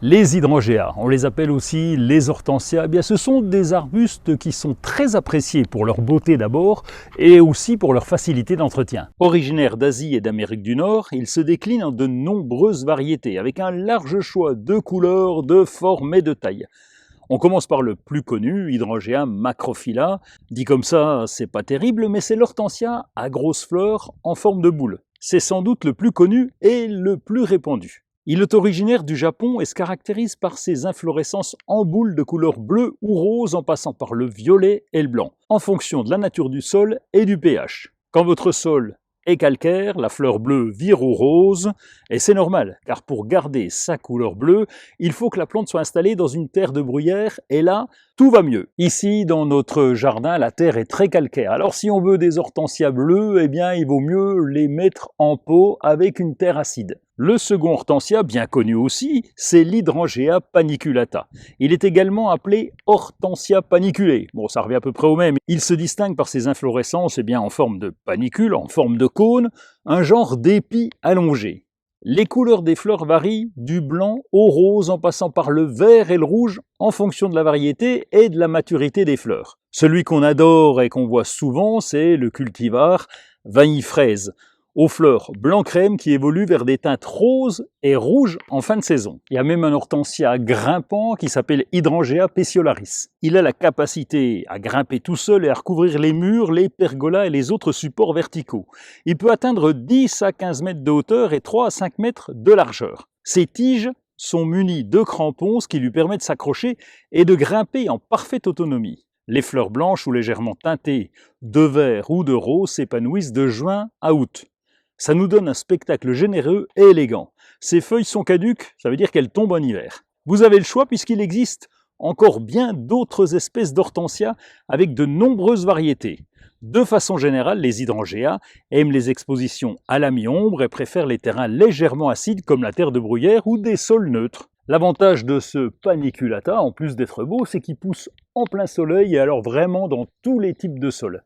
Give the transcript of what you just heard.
Les hydrangeas, on les appelle aussi les hortensias, eh bien ce sont des arbustes qui sont très appréciés pour leur beauté d'abord et aussi pour leur facilité d'entretien. Originaires d'Asie et d'Amérique du Nord, ils se déclinent en de nombreuses variétés avec un large choix de couleurs, de formes et de tailles. On commence par le plus connu, Hydrangea macrophylla. Dit comme ça, c'est pas terrible, mais c'est l'hortensia à grosses fleurs en forme de boule. C'est sans doute le plus connu et le plus répandu. Il est originaire du Japon et se caractérise par ses inflorescences en boule de couleur bleue ou rose en passant par le violet et le blanc, en fonction de la nature du sol et du pH. Quand votre sol est calcaire, la fleur bleue vire au rose, et c'est normal, car pour garder sa couleur bleue, il faut que la plante soit installée dans une terre de bruyère, et là, tout va mieux. Ici, dans notre jardin, la terre est très calcaire. Alors si on veut des hortensias bleues, eh bien il vaut mieux les mettre en pot avec une terre acide. Le second hortensia, bien connu aussi, c'est l'Hydrangea paniculata. Il est également appelé hortensia paniculée. Bon, ça revient à peu près au même. Il se distingue par ses inflorescences en forme de panicule, en forme de cône, un genre d'épi allongé. Les couleurs des fleurs varient du blanc au rose en passant par le vert et le rouge en fonction de la variété et de la maturité des fleurs. Celui qu'on adore et qu'on voit souvent, c'est le cultivar vanille fraise, aux fleurs blanc-crème qui évoluent vers des teintes roses et rouges en fin de saison. Il y a même un hortensia grimpant qui s'appelle Hydrangea pétiolaris. Il a la capacité à grimper tout seul et à recouvrir les murs, les pergolas et les autres supports verticaux. Il peut atteindre 10 à 15 mètres de hauteur et 3 à 5 mètres de largeur. Ses tiges sont munies de crampons, ce qui lui permet de s'accrocher et de grimper en parfaite autonomie. Les fleurs blanches ou légèrement teintées de vert ou de rose s'épanouissent de juin à août. Ça nous donne un spectacle généreux et élégant. Ces feuilles sont caduques, ça veut dire qu'elles tombent en hiver. Vous avez le choix puisqu'il existe encore bien d'autres espèces d'hortensias avec de nombreuses variétés. De façon générale, les hydrangeas aiment les expositions à la mi-ombre et préfèrent les terrains légèrement acides comme la terre de bruyère ou des sols neutres. L'avantage de ce paniculata, en plus d'être beau, c'est qu'il pousse en plein soleil et alors vraiment dans tous les types de sols.